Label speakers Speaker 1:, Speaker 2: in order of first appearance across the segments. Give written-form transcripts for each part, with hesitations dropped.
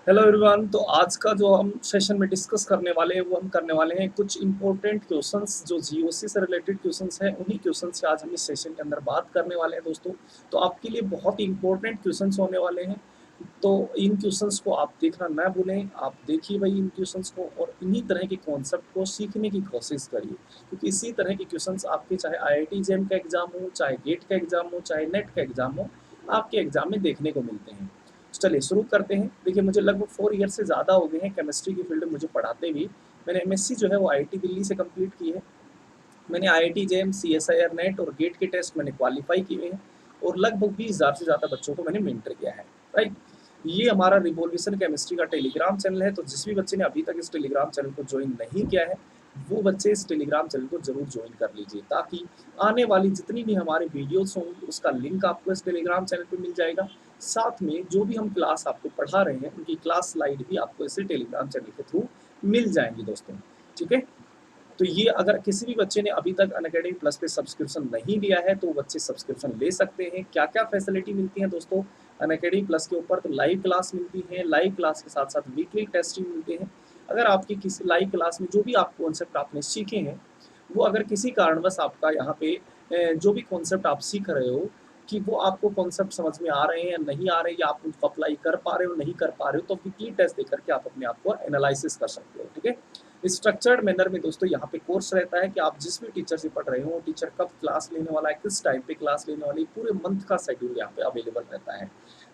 Speaker 1: Hello everyone. तो आज का जो हम सेशन में डिस्कस करने वाले हैं वो हम करने वाले हैं कुछ इंपॉर्टेंट क्वेश्चंस जो जीओसी से रिलेटेड क्वेश्चंस हैं। उन्हीं क्वेश्चंस की आज हम इस सेशन के अंदर बात करने वाले हैं दोस्तों। तो आपके लिए बहुत ही इंपॉर्टेंट क्वेश्चंस होने वाले हैं। तो इन क्वेश्चंस को आप देखना ना भूलें, आप देखिए भाई इन क्वेश्चंस को और इन्हीं तरह के कॉन्सेप्ट को सीखने की कोशिश करिए, क्योंकि इसी तरह के क्वेश्चंस आपके चाहे आईआईटी जेम का एग्जाम हो, चाहे गेट का एग्जाम हो, चाहे नेट का एग्जाम हो, आपके एग्जाम में देखने को मिलते हैं। चलिए शुरू करते हैं। देखिए मुझे लगभग 4 ईयर से ज़्यादा हो गए हैं केमिस्ट्री की फील्ड में मुझे पढ़ाते हुए। मैंने एमएससी जो है वो आईआईटी दिल्ली से कंप्लीट की है। मैंने आईआईटी जेम, सीएसआईआर नेट और गेट के टेस्ट मैंने क्वालिफाई किए हैं और लगभग 20,000 से ज़्यादा बच्चों को मैंने मेंटर किया है। राइट, ये हमारा रिवॉल्यूशन केमिस्ट्री का टेलीग्राम चैनल है। तो जिस भी बच्चे ने अभी तक इस टेलीग्राम चैनल को ज्वाइन नहीं किया है वो बच्चे इस टेलीग्राम चैनल को जरूर ज्वाइन कर लीजिए, ताकि आने वाली जितनी भी हमारी वीडियोस होंगी उसका लिंक आपको इस टेलीग्राम चैनल पे मिल जाएगा। साथ में जो भी हम क्लास आपको पढ़ा रहे हैं उनकी क्लास स्लाइड भी आपको इसी टेलीग्राम चैनल के थ्रू मिल जाएंगी दोस्तों। ठीक है, तो ये अगर किसी भी बच्चे ने अभी तक अनअकैडमी प्लस पे सब्सक्रिप्शन नहीं लिया है तो वो बच्चे सब्सक्रिप्शन ले सकते हैं। क्या क्या फैसिलिटी मिलती है दोस्तों अनअकैडमी प्लस के ऊपर? तो लाइव क्लास मिलती है, लाइव क्लास के साथ साथ वीकली टेस्टिंग मिलते हैं। अगर आपकी किसी लाइव क्लास में जो भी आप कॉन्सेप्ट आपने सीखे हैं वो अगर किसी कारणवश आपका यहाँ पे जो भी कॉन्सेप्ट आप सीख रहे हो कि वो आपको कॉन्सेप्ट समझ में आ रहे हैं या नहीं आ रहे हैं, या आप उनको अप्लाई कर पा रहे हो नहीं कर पा रहे हो, तो वीकली टेस्ट दे करके आप अपने आप को एनालिसिस कर सकते हो। ठीक है, स्ट्रक्चर्ड मैनर में दोस्तों यहाँ पे कोर्स रहता है कि आप जिस भी टीचर से पढ़ रहे हो टीचर कब क्लास लेने वाला है, किस टाइम पे क्लास लेने वाली है, पूरे मंथ का शेड्यूल यहाँ पे अवेलेबल रहता है।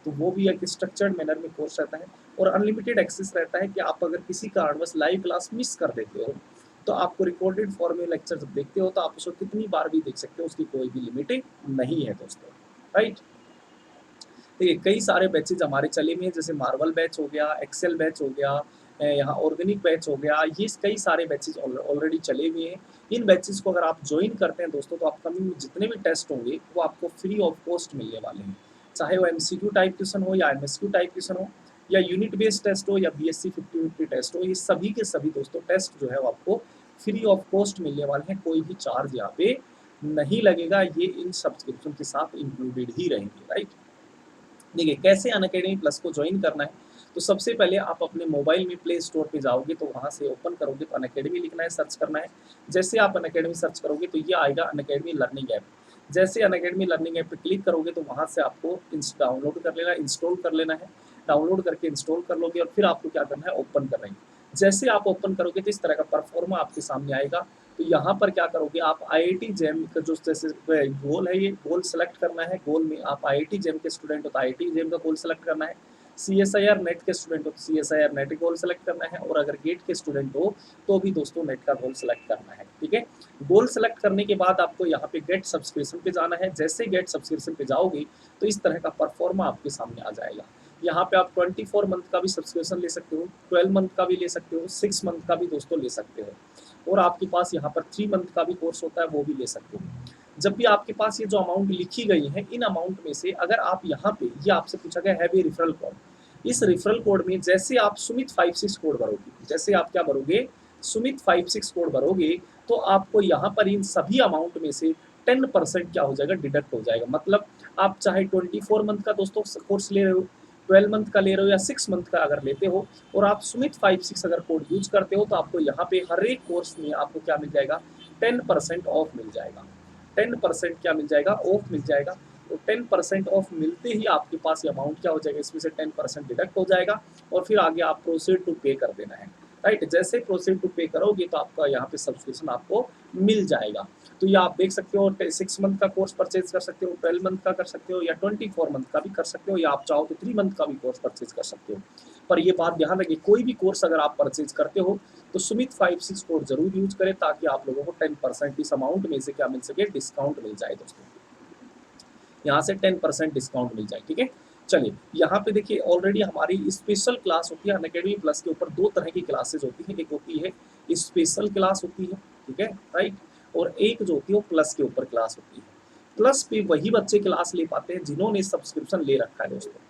Speaker 1: तो वो भी एक स्ट्रक्चर्ड मैनर में कोर्स रहता है और अनलिमिटेड एक्सेस रहता है कि आप अगर किसी कारणवश लाइव क्लास मिस कर देते हो तो आपको रिकॉर्डेड फॉर्म में लेक्चर जब देखते हो तो आप उसको कितनी बार भी देख सकते हो, उसकी कोई भी लिमिट नहीं है दोस्तों। राइट, देखिए कई सारे बैचेज हमारे चले हुए हैं, जैसे मार्वल बैच हो गया, एक्सेल बैच हो गया, यहाँ ऑर्गेनिक बैच हो गया, ये कई सारे बैचेज ऑलरेडी चले हुए हैं। इन बैचेज को अगर आप ज्वाइन करते हैं दोस्तों तो अपकमिंग जितने भी टेस्ट होंगे वो आपको फ्री ऑफ कॉस्ट मिलने वाले हैं। चाहे वो एमसीक्यू टाइप क्वेश्चन हो या एमएसक्यू टाइप क्वेश्चन हो या यूनिट बेस्ड टेस्ट हो या बीएससी 50-50 टेस्ट हो, ये सभी के सभी दोस्तों टेस्ट जो है वो आपको फ्री ऑफ कॉस्ट मिलने वाले हैं। कोई भी चार्ज यहाँ पे नहीं लगेगा, ये इन सब्सक्रिप्शन के साथ इंक्लूडेड ही रहेंगे। राइट, देखिए कैसे अनअकैडमी प्लस को ज्वाइन करना है। तो सबसे पहले आप अपने मोबाइल में प्ले स्टोर पे जाओगे तो वहाँ से ओपन करोगे तो अनअकैडमी लिखना है, सर्च करना है। जैसे आप अनअकैडमी सर्च करोगे तो ये आएगा अनअकैडमी लर्निंग ऐप। जैसे अनअकैडमी लर्निंग ऐप पे क्लिक करोगे तो वहाँ से आपको डाउनलोड कर लेना, इंस्टॉल कर लेना है। डाउनलोड करके इंस्टॉल कर लोगे और फिर आपको क्या करना है, ओपन करना है। जैसे आप ओपन करोगे तो इस तरह का परफॉर्मा आपके सामने आएगा। तो यहाँ पर क्या करोगे आप, आईआईटी जेम का जो जैसे गोल है ये गोल सेलेक्ट करना है। गोल में आप आईआईटी जेम के स्टूडेंट हो तो आईआईटी जेम का गोल सेलेक्ट करना है। सीएसआईआर नेट के स्टूडेंट हो तो सीएसआईआर नेट गोल सेलेक्ट करना है, और अगर गेट के स्टूडेंट हो तो भी दोस्तों नेट का गोल सेलेक्ट करना है। ठीक है, गोल सेलेक्ट करने के बाद आपको यहाँ पे गेट सब्सक्रिप्शन पे जाना है। जैसे गेट सब्सक्रिप्शन पे जाओगे तो इस तरह का परफॉर्मा आपके सामने आ जाएगा। यहाँ पे आप 24 मंथ का भी सब्सक्रिप्शन ले सकते हो, 12 मंथ का भी ले सकते हो, 6 मंथ का भी दोस्तों ले सकते हो, और आपके पास यहाँ पर 3 मंथ का भी कोर्स होता है वो भी ले सकते हो। जब भी आपके पास ये जो अमाउंट लिखी गई है इन अमाउंट में से अगर आप यहाँ पे ये आपसे पूछा गया है रेफरल कोड, इस रेफरल कोड में जैसे आप सुमित 56 कोड भरोगे, जैसे आप क्या भरोगे, सुमित 56 कोड भरोगे, तो आपको यहाँ पर इन सभी अमाउंट में से 10% क्या हो जाएगा, डिडक्ट हो जाएगा। मतलब आप चाहे 24 मंथ का दोस्तों कोर्स ले रहे हो, 12 मंथ का ले रहे हो या 6 मंथ का अगर लेते हो और आप सुमित 56 अगर कोड यूज करते हो तो आपको यहाँ पे हर एक कोर्स में आपको क्या मिल जाएगा, 10% ऑफ मिल जाएगा। 10% क्या मिल जाएगा, ऑफ मिल जाएगा। तो 10% ऑफ मिलते ही आपके पास ये अमाउंट क्या हो जाएगा, इसमें से 10% डिडक्ट हो जाएगा और फिर आगे आप प्रोसीड टू पे कर देना है। राइट, जैसे प्रोसीड टू पे करोगे तो आपका यहाँ पे सब्सक्रिप्शन आपको मिल जाएगा। तो ये आप देख सकते हो 6 मंथ का कोर्स परचेज कर सकते हो, 12 मंथ का कर सकते हो या 24 मंथ का भी कर सकते हो, या आप चाहो तो 3 मंथ का भी कोर्स परचेज कर सकते हो। पर ये बात ध्यान रखिए, कोई भी कोर्स अगर आप परचेज करते हो तो सुमित 56 कोड जरूर यूज करें ताकि आप लोगों को 10% इस अमाउंट में से क्या मिल सके, डिस्काउंट मिल जाए दोस्तों। यहाँ से 10% डिस्काउंट मिल जाए। ठीक है, चलिए यहाँ पे देखिए ऑलरेडी हमारी स्पेशल क्लास होती है अनअकैडमी प्लस के ऊपर। 2 तरह की क्लासेज होती है, एक होती है स्पेशल क्लास होती है, ठीक है राइट, और एक जो होती है वो प्लस के ऊपर क्लास होती है। प्लस पे वही बच्चे क्लास ले पाते हैं जिन्होंने सब्सक्रिप्शन ले रखा है दोस्तों,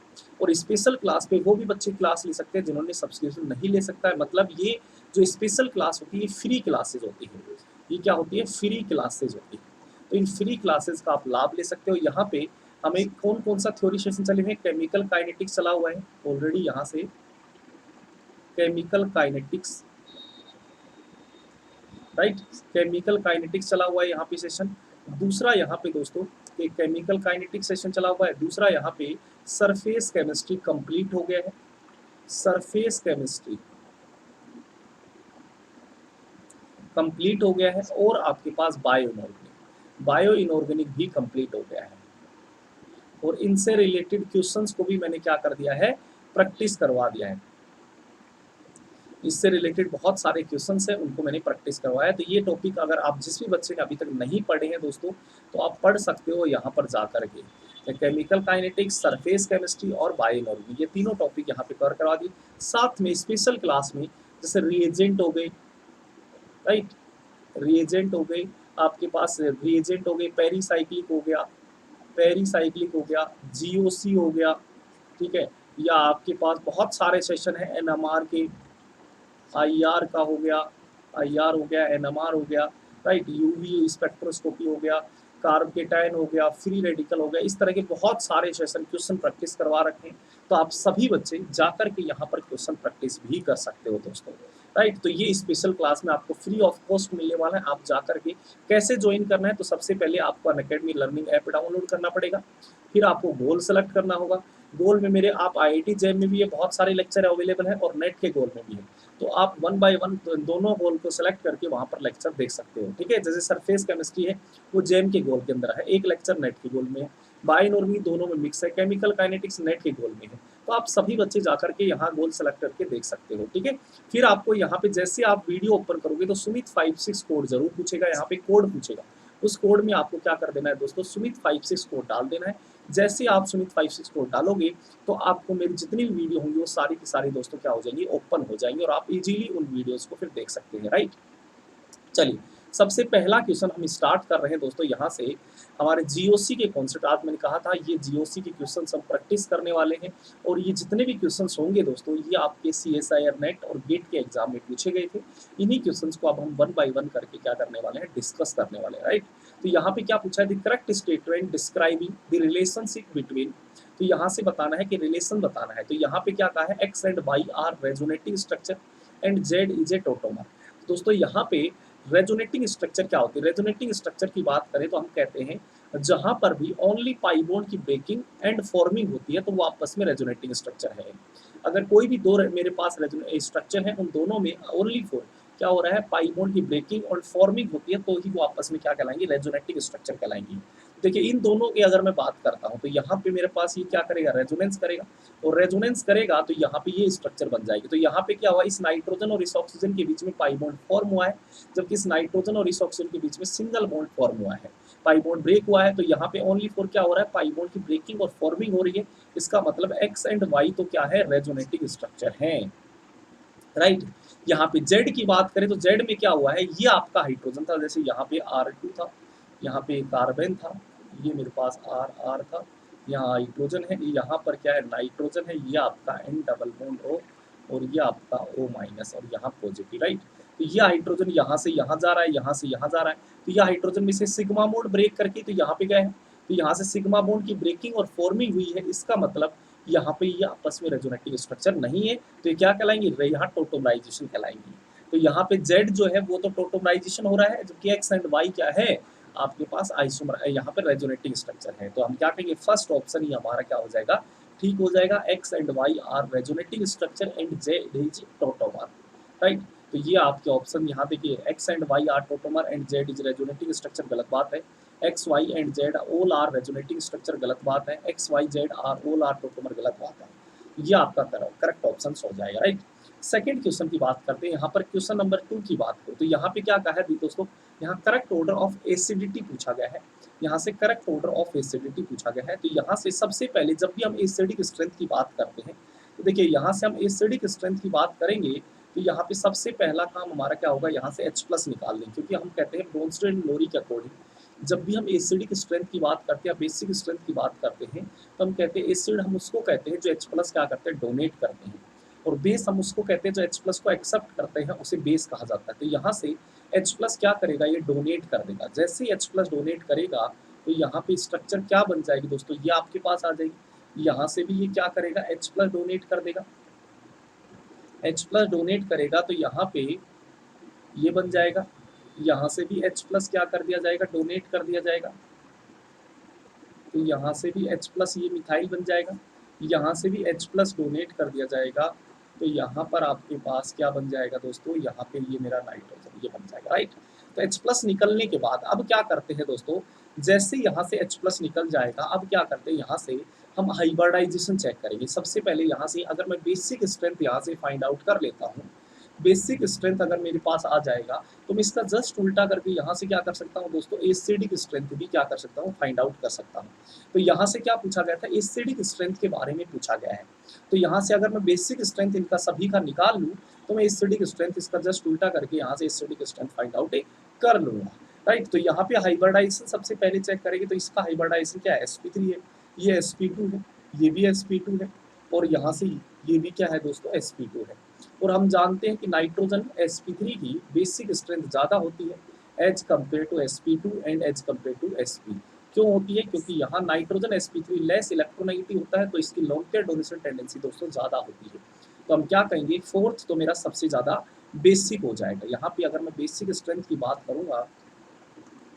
Speaker 1: और स्पेशल क्लास पे वो भी बच्चे क्लास ले सकते हैं जिन्होंने सब्सक्रिप्शन नहीं ले सकता है। मतलब ये जो स्पेशल क्लास होती है फ्री क्लासेज होती है। ये क्या होती है, फ्री क्लासेज होती है। तो इन फ्री क्लासेस का आप लाभ ले सकते हो। यहाँ पे हमें कौन कौन सा थ्योरी सेशन चले हुए हैं, केमिकल काइनेटिक्स चला हुआ है ऑलरेडी। यहाँ से chemical kinetics, right, chemical kinetics चला हुआ है यहाँ पे सेशन। दूसरा यहाँ पे दोस्तों एक केमिकल काइनेटिक्स सेशन चला हुआ है। दूसरा यहाँ पे सरफेस केमिस्ट्री कंप्लीट हो गया है, सरफेस केमिस्ट्री कंप्लीट हो गया है। और आपके पास बायो इनऑर्गेनिक, बायो इनऑर्गेनिक भी कंप्लीट हो गया है। और इनसे रिलेटेड क्वेश्चंस को भी मैंने क्या कर दिया है, प्रैक्टिस करवा दिया है। इससे रिलेटेड बहुत सारे क्वेश्चंस हैं, उनको मैंने प्रैक्टिस करवाया। तो ये टॉपिक अगर आप जिस भी बच्चे ने अभी तक नहीं पढ़े हैं दोस्तों, तो आप पढ़ सकते हो यहाँ पर जा करके। केमिकल काइनेटिक्स, सरफेस केमिस्ट्री और बायो इनऑर्गेनिक, ये तीनों टॉपिक यहाँ पे कवर करवा दिए। साथ में स्पेशल क्लास में जैसे रिएजेंट हो गए, राइट, रिएजेंट हो गए, आपके पास रिएजेंट हो गए, पेरीसाइक्लिक हो गया, पेरीसाइक्लिक हो गया, जीओसी हो गया, ठीक है, या आपके पास बहुत सारे सेशन हैं एनएमआर के, आईआर का हो गया, आईआर हो गया, एनएमआर हो गया, राइट, यूवी स्पेक्ट्रोस्कोपी हो गया, कार्बकेटाइन हो गया, फ्री रेडिकल हो गया। इस तरह के बहुत सारे सेशन क्वेश्चन प्रैक्टिस करवा रखे हैं। तो आप सभी बच्चे जाकर के यहाँ पर क्वेश्चन प्रैक्टिस भी कर सकते हो दोस्तों, राइट। तो ये स्पेशल क्लास में आपको फ्री ऑफ कॉस्ट मिलने वाला है। आप जाकर के कैसे ज्वाइन करना है, तो सबसे पहले आपको अनअकैडमी लर्निंग ऐप डाउनलोड करना पड़ेगा। फिर आपको गोल सेलेक्ट करना होगा। गोल में मेरे आप IIT जैम में भी है, बहुत सारे लेक्चर अवेलेबल हैं, और नेट के गोल में भी है। तो आप 1 बाय 1 दोनों गोल को सेलेक्ट करके वहाँ पर लेक्चर देख सकते हो, ठीक है। जैसे सरफेस केमिस्ट्री है वो जैम के गोल के अंदर है, एक लेक्चर नेट के गोल में है। बायो इनऑर्गेनिक दोनों में मिक्स है, केमिकल काइनेटिक्स नेट के गोल में है। तो आप सभी बच्चे जाकर के यहाँ गोल सेलेक्ट करके देख सकते हो, ठीक है। फिर आपको यहाँ पे जैसे आप वीडियो ओपन करोगे तो सुमित 56 कोड जरूर पूछेगा, यहाँ पे कोड पूछेगा। उस कोड में आपको क्या कर देना है दोस्तों, सुमित 56 कोड डाल देना है। जैसे आप सुमित 56 कोड डालोगे तो आपको मेरी जितनी भी वीडियो होंगी वो सारी की सारी दोस्तों क्या हो जाएंगी, ओपन हो जाएंगी, और आप इजीली उन वीडियोस को फिर देख सकते हैं, राइट। चलिए, सबसे पहला क्वेश्चन हम स्टार्ट कर रहे हैं दोस्तों यहाँ से। हमारे जीओसी के कॉन्सेप्ट, आज मैंने कहा था ये जीओसी के क्वेश्चन हम प्रैक्टिस करने वाले हैं। और ये जितने भी क्वेश्चन होंगे दोस्तों, ये आपके CSIR नेट और गेट के एग्जाम में पूछे गए थे। इन्हीं क्वेश्चन को अब हम 1 बाय 1 करके क्या करने वाले हैं, डिस्कस करने वाले हैं, राइट। तो यहाँ पे क्या पूछा है, the correct statement describing the relationship between, तो यहाँ से बताना है कि रिलेशन बताना है। तो यहाँ पे क्या कहा है, X and Y are resonating structure and Z is a tautomer. दोस्तों यहाँ पे रेजोनेटिंग स्ट्रक्चर क्या होती है, रेजोनेटिंग स्ट्रक्चर की बात करें तो हम कहते हैं जहां पर भी ओनली पाई बॉन्ड की ब्रेकिंग एंड फॉर्मिंग होती है तो वो आपस में रेजोनेटिंग स्ट्रक्चर है। अगर कोई भी दो मेरे पास स्ट्रक्चर है, उन दोनों में ओनली फोर क्या हो रहा है, पाई बॉन्ड की ब्रेकिंग और फॉर्मिंग होती है, तो ही वो आपस में क्या कहलाएंगे, रेजोनेटिंग स्ट्रक्चर कहलाएंगी। देखिए इन दोनों की अगर मैं बात करता हूँ तो यहाँ पे मेरे पास ये क्या करेगा, रेजोनेंस करेगा, और रेजोनेंस करेगा तो यहाँ पे ये स्ट्रक्चर बन जाएगी। तो यहाँ पे क्या हुआ, इस नाइट्रोजन और इस ऑक्सीजन के बीच में पाई बॉन्ड फॉर्म हुआ है, जबकि इस नाइट्रोजन और इस ऑक्सीजन के बीच में सिंगल बॉन्ड फॉर्म हुआ है, पाई बॉन्ड ब्रेक हुआ है। तो यहाँ पे ओनली फोर क्या हो रहा है, पाई बॉन्ड की ब्रेकिंग और फॉर्मिंग हो रही है। इसका मतलब एक्स एंड वाई तो क्या है, रेजोनेटिंग स्ट्रक्चर है, राइट। यहाँ पे जेड की बात करें तो जेड में क्या हुआ है, ये आपका हाइड्रोजन था, जैसे यहाँ पे R2 था, यहाँ पे कार्बन था, ये मेरे पास R था, यहाँ हाइड्रोजन है, यहाँ पर क्या है, नाइट्रोजन है, ये आपका N डबल बॉन्ड O, और ये आपका O माइनस, और यहाँ पॉजिटिव, राइट। तो ये हाइड्रोजन यहाँ से यहाँ जा रहा है, यहाँ से यहाँ जा रहा है, तो ये हाइड्रोजन में से सिग्मा बॉन्ड ब्रेक करके तो यहाँ पे गए हैं, तो यहाँ से सिग्मा बॉन्ड की ब्रेकिंग और फॉर्मिंग हुई है। इसका मतलब यहाँ पे ये आपस में रेजोनेटिव स्ट्रक्चर नहीं है, तो ये क्या कहलाएंगे, यहाँ टोटोमराइजेशन कहलाएंगी। तो यहाँ पे Z जो है वो तो टोटोमराइजेशन हो रहा है, जबकि X एंड Y क्या है, आपके पास आइसोमर, यहाँ पे रेजोनेटिव स्ट्रक्चर है। तो हम क्या कहेंगे, फर्स्ट ऑप्शन ही हमारा क्या हो जाएगा, ठीक हो जाएगा, X and Y are resonative structure and Z is tautomer, right. तो ये आपके ऑप्शन यहाँ देखिए, X and Y are tautomer and Z is resonative structure, गलत बात है। X, Y and Z all are resonating structure, गलत बात है। X, Y, Z are all are tautomer, गलत बात है। ये आपका करेक्ट ऑप्शन हो जाएगा, राइट। सेकंड क्वेश्चन की बात करते हैं, यहाँ पर क्वेश्चन नंबर 2 की बात करो तो यहाँ पे क्या कहा है दोस्तों, यहाँ करेक्ट ऑर्डर ऑफ एसिडिटी पूछा गया है। यहाँ से करेक्ट ऑर्डर ऑफ एसिडिटी पूछा गया है। तो यहाँ से सबसे पहले जब भी हम एसिडिक स्ट्रेंथ की बात करते हैं तो देखिए यहाँ से हम एसिडिक स्ट्रेंथ की बात करेंगे तो यहाँ पे सबसे पहला काम हमारा क्या होगा, यहाँ से H+ निकाल दें, क्योंकि हम कहते हैं ब्रोंस्टेड लोरी के अकॉर्डिंग जब भी हम एसिडिक स्ट्रेंथ की बात करते हैं, बेसिक स्ट्रेंथ की बात करते हैं, तो हम कहते हैं एसिड हम उसको कहते हैं जो H+ क्या करते हैं, डोनेट करते हैं, और बेस हम उसको कहते हैं जो H+ को एक्सेप्ट करते हैं, उसे बेस कहा जाता है। तो यहाँ से H+ क्या करेगा, ये डोनेट कर देगा। जैसे ही H+ डोनेट करेगा तो यहाँ पे स्ट्रक्चर क्या बन जाएगी दोस्तों, ये आपके पास आ जाएगी। यहाँ से भी ये क्या करेगा, H+ डोनेट कर देगा, H प्लस डोनेट करेगा तो यहाँ पे ये बन जाएगा, यहाँ से भी H प्लस क्या कर दिया जाएगा, डोनेट कर दिया जाएगा, तो यहाँ से भी H प्लस ये मिथाइल बन जाएगा, यहाँ से भी H प्लस डोनेट कर दिया जाएगा, तो यहाँ पर आपके पास क्या बन जाएगा दोस्तों, यहाँ पे ये मेरा नाइट्रोजन ये बन जाएगा, राइट। तो H प्लस निकलने के बाद अब क्या करते हैं दोस्तों, जैसे यहाँ से H प्लस निकल जाएगा, अब क्या करते हैं, यहाँ से हम हाइब्रिडाइजेशन चेक करेंगे। सबसे पहले यहाँ से अगर मैं बेसिक स्ट्रेंथ यहाँ से फाइंड आउट कर लेता हूँ, बेसिक स्ट्रेंथ अगर मेरे पास आ जाएगा तो मैं इसका जस्ट उल्टा करके यहाँ से क्या कर सकता हूँ दोस्तों, एसिडिक स्ट्रेंथ भी क्या कर सकता हूँ, फाइंड आउट कर सकता हूँ। तो यहाँ से क्या पूछा गया था, एसिडिक स्ट्रेंथ के बारे में पूछा गया है। तो यहाँ से अगर मैं बेसिक स्ट्रेंथ इनका सभी का निकाल लूँ तो मैं एसिडिक स्ट्रेंथ इसका जस्ट उल्टा करके यहाँ से एसिडिक स्ट्रेंथ फाइंड आउट कर लूँगा, राइट। तो यहाँ पे हाइब्रिडाइजेशन सबसे पहले चेक करेंगे, तो इसका हाइब्रिडाइजेशन क्या है, sp3 है, ये sp2 है, ये भी sp2 है, और यहाँ से ये भी क्या है दोस्तों, sp2 है। और हम जानते हैं कि नाइट्रोजन sp3 की बेसिक स्ट्रेंथ ज़्यादा होती है as compare to sp2 and as compare to sp। क्यों होती है, क्योंकि यहाँ नाइट्रोजन sp3 लेस इलेक्ट्रोनेगेटिव होता है, तो इसकी लॉन्ग पेयर डोनेशन टेंडेंसी दोस्तों ज़्यादा होती है। तो हम क्या कहेंगे, फोर्थ तो मेरा सबसे ज़्यादा बेसिक हो जाएगा। यहाँ पे अगर मैं बेसिक स्ट्रेंथ की बात करूँगा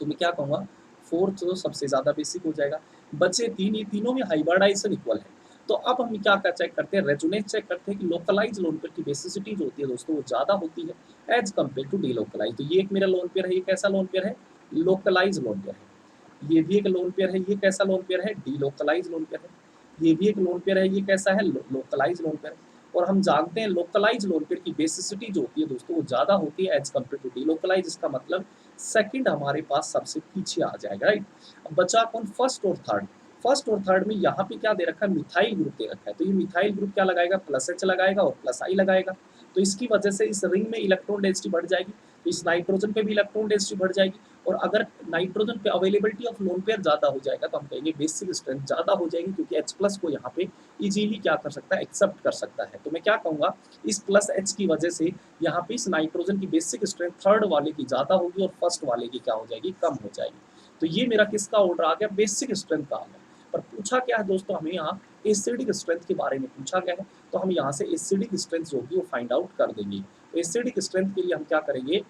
Speaker 1: तो मैं क्या कहूँगा, फोर्थ तो सबसे ज़्यादा बेसिक हो जाएगा। बचे तीन, ये तीनों में हाइब्रिडाइजेशन इक्वल है। तो अब हम क्या चेक करते हैं, रेजोनेंस चेक करते हैं कि लोकलाइज लोन पेयर की बेसिसिटी जो होती है दोस्तों वो ज़्यादा होती है एज कम्पेयर टू डीलोकलाइज। तो ये एक मेरा लोन पेयर है, ये कैसा लोन पेयर है, लोकलाइज लोन पेयर है। ये भी एक लोन पेयर है, ये कैसा लोन पेयर है, डीलोकलाइज लोन पेयर है। ये भी एक लोन पेयर है, ये कैसा है, लोकलाइज लोन पेयर है। और हम जानते हैं लोकलाइज लोन पेयर की बेसिसिटी जो होती है दोस्तों वो ज़्यादा होती है एज कम्पेयर टू डीलोकलाइज। इसका मतलब सेकंड हमारे पास सबसे पीछे आ जाएगा, राइट। अब बचा कौन, फर्स्ट और थर्ड। फर्स्ट और थर्ड में यहाँ पे क्या दे रखा है, मिथाइल ग्रुप दे रखा है। तो ये मिथाइल ग्रुप क्या लगाएगा, प्लस H लगाएगा और प्लस I लगाएगा। तो इसकी वजह से इस रिंग में इलेक्ट्रॉन डेंसिटी बढ़ जाएगी, तो इस नाइट्रोजन पे भी इलेक्ट्रॉन डेंसिटी बढ़ जाएगी। और अगर नाइट्रोजन पे अवेलेबिलिटी ऑफ लोन पेयर ज़्यादा हो जाएगा तो हम कहेंगे बेसिक स्ट्रेंथ ज़्यादा हो जाएगी, क्योंकि H प्लस को यहाँ पे इजीली क्या कर सकता है, एक्सेप्ट कर सकता है। तो मैं क्या कहूँगा, इस प्लस H की वजह से यहाँ पे इस नाइट्रोजन की बेसिक स्ट्रेंथ थर्ड वाले की ज़्यादा होगी और फर्स्ट वाले की क्या हो जाएगी, कम हो जाएगी। तो ये मेरा किसका ऑर्डर आ गया, बेसिक स्ट्रेंथ का आ गया। पर पूछा क्या है दोस्तों, हमें यहाँ एसिडिक स्ट्रेंथ के बारे में पूछा गया है, तो हम यहाँ से एसिडिक स्ट्रेंथ जो होगी वो फाइंड आउट कर देंगे। तो एसिडिक स्ट्रेंथ के लिए हम क्या करेंगे,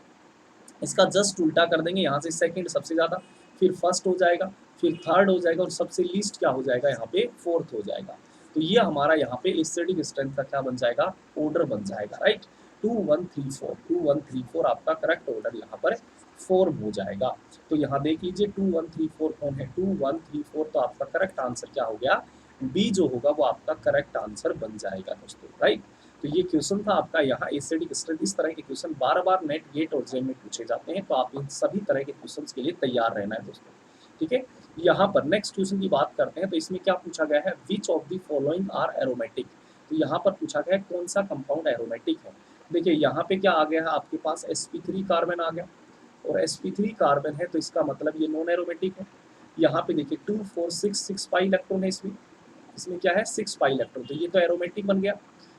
Speaker 1: इसका जस्ट उल्टा कर देंगे, यहाँ से सेकंड सबसे ज़्यादा, फिर फर्स्ट हो जाएगा, फिर थर्ड हो जाएगा और सबसे लीस्ट क्या हो जाएगा, यहाँ पे फोर्थ हो जाएगा। तो ये हमारा यहाँ पे एसिडिक स्ट्रेंथ का क्या बन जाएगा, ऑर्डर बन जाएगा, राइट। 2 1 3 4, 2 1 3 4 आपका करेक्ट ऑर्डर यहाँ पर फॉर्म हो जाएगा। तो यहाँ देख लीजिए 2 1 3 4 कौन है, 2 1 3 4, तो आपका करेक्ट आंसर क्या हो गया, बी जो होगा वो आपका करेक्ट आंसर बन जाएगा दोस्तों, राइट। तो ये क्वेश्चन था आपका यहाँ एसिडिक स्ट्रेंथ। इस तरह के क्वेश्चन बार बार नेट, गेट और जेम में पूछे जाते हैं, तो आप इन सभी तरह के क्वेश्चन के लिए तैयार रहना है दोस्तों, ठीक है। यहाँ पर नेक्स्ट क्वेश्चन की बात करते हैं, तो इसमें क्या पूछा गया है, which of the following are aromatic. तो यहाँ पर पूछा गया है कौन सा कंपाउंड एरोमेटिक है। देखिए यहाँ पे क्या आ गया है, आपके पास sp3 कार्बन आ गया, और sp3 कार्बन है तो इसका मतलब ये नॉन एरोमेटिक है। यहाँ पे देखिए 2 4 6 पाई इलेक्ट्रॉन है इसमें, इसमें क्या है 6 पाई इलेक्ट्रॉन, तो ये तो एरोमेटिक बन गया।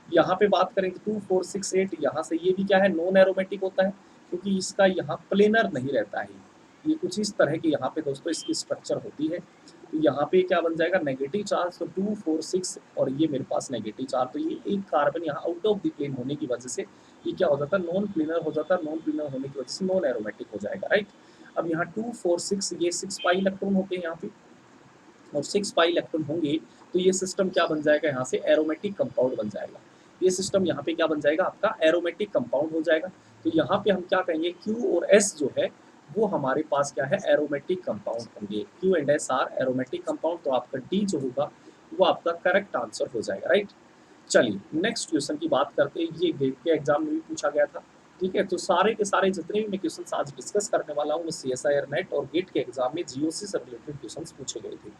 Speaker 1: यहाँ पे बात करें तो 2 4 6 8, यहाँ से ये भी क्या है, नॉन एरोमेटिक होता है, क्योंकि इसका यहाँ प्लेनर नहीं रहता है। ये कुछ इस तरह की यहाँ पे दोस्तों इसकी स्ट्रक्चर होती है। तो यहाँ पे क्या बन जाएगा, नेगेटिव चार्ज, तो 2 4 6 और ये मेरे पास नेगेटिव चार्ज, तो ये एक कार्बन यहाँ आउट ऑफ द प्लेन होने की वजह से ये क्या हो जाता है, नॉन प्लेनर हो जाता है। नॉन प्लेनर होने की वजह से नॉन एरोमेटिक हो जाएगा, राइट। अब यहाँ 2 4 6 ये 6 पाई इलेक्ट्रॉन होते हैं यहाँ पे, और 6 पाई इलेक्ट्रॉन होंगे तो ये सिस्टम क्या बन जाएगा, यहाँ से एरोमेटिक कंपाउंड बन जाएगा। ये सिस्टम यहाँ पे क्या बन जाएगा, आपका एरोमेटिक कंपाउंड हो जाएगा। तो यहाँ पे हम क्या कहेंगे, Q और S जो है वो हमारे पास क्या है, एरोमेटिक कंपाउंड होंगे। Q and S are aromatic compound, तो आपका D जो होगा वो आपका करेक्ट आंसर हो जाएगा, राइट। चलिए नेक्स्ट क्वेश्चन की बात करते हैं, ये गेट के एग्जाम में भी पूछा गया था, ठीक है। तो सारे के सारे जितने भी मैं क्वेश्चन आज डिस्कस करने वाला हूँ वो CSIR नेट और गेट के एग्जाम में GOC से रिलेटेड क्वेश्चन पूछे गए थे।